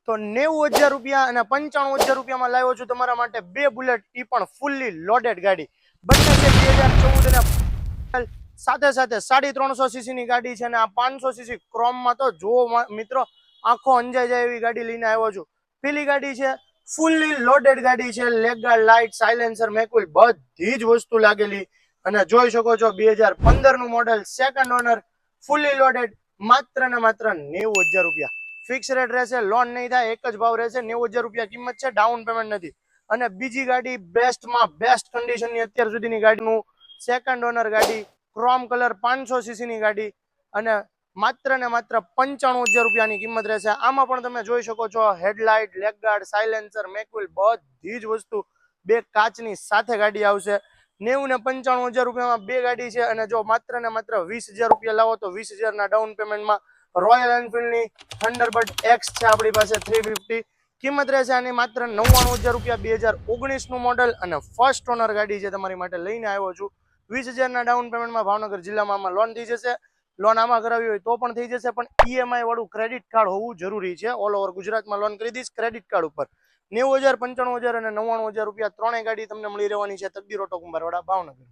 તો 90,000 રૂપિયા અને 95,000 રૂપિયામાં લાવ્યો છું તમારા માટે બે બુલેટ, એ પણ ફૂલ્લી લોડેડ ગાડી. બંને છે 2014 અને સાથે સાથે 350 સીસી ની ગાડી છે અને આ 500 સીસી ક્રોમમાં તો જો મિત્રો આંખો અંજાઈ જાય એવી ગાડી લઈને આવ્યો છું. પેલી ગાડી છે ફૂલ્લી લોડેડ ગાડી છે, લેગ ગાર્ડ, લાઇટ, સાયલેન્સર, મેકવિલ બધી જ વસ્તુ લાગેલી અને જોઈ શકો છો 2015 નું model, second owner, fully loaded, માત્ર ને માત્ર 90,000 રૂપિયા. ફિક્સ રેટ રહેશે, લોન નહીં થાય, એક જ ભાવ રહેશે. 90,000 રૂપિયા કિંમત છે, ડાઉન પેમેન્ટ નથી. અને બીજી ગાડી બેસ્ટમાં બેસ્ટ કન્ડિશનની અત્યાર સુધીની ગાડીનું સેકન્ડ ઓનર ગાડી, ક્રોમ કલર, 500 સીસી ની ગાડી અને માત્ર ને માત્ર 95,000 રૂપિયાની કિંમત રહેશે. આમાં પણ તમે જોઈ શકો છો હેડલાઇટ, લેગ ગાર્ડ, સાયલેન્સર, મેકવિલ બધી જ વસ્તુ બે કાચની સાથે ગાડી આવશે. 90 ને 95,000 રૂપિયામાં બે ગાડી છે અને જો માત્ર ને માત્ર 20,000 રૂપિયા લાવો તો 20,000 ના ડાઉન પેમેન્ટમાં રોયલ એનફિલ્ડની થંડરબર્ડ એક્સ છે આપણી પાસે 350, કિંમત રહેશે આની માત્ર 99,000 રૂપિયા. 2019 નું મોડલ અને ફર્સ્ટ ઓનર ગાડી છે તમારી માટે લઈને આવ્યો છું. 20,000 ના ડાઉન પેમેન્ટમાં ભાવનગર જિલ્લામાં આમાં લોન થઈ જશે. લોન આમાં કરાવી હોય તો પણ થઈ જશે, પણ ઈએમઆઈ વાળું ક્રેડિટ કાર્ડ હોવું જરૂરી છે. ઓલ ઓવર ગુજરાતમાં લોન કરી દઈશ ક્રેડિટ કાર્ડ ઉપર. 90,000, 95,000 અને 99,000 રૂપિયા ત્રણેય ગાડી તમને મળી રહેવાની છે. તકદીર ઓટો કુંભારવાડા, ભાવનગર.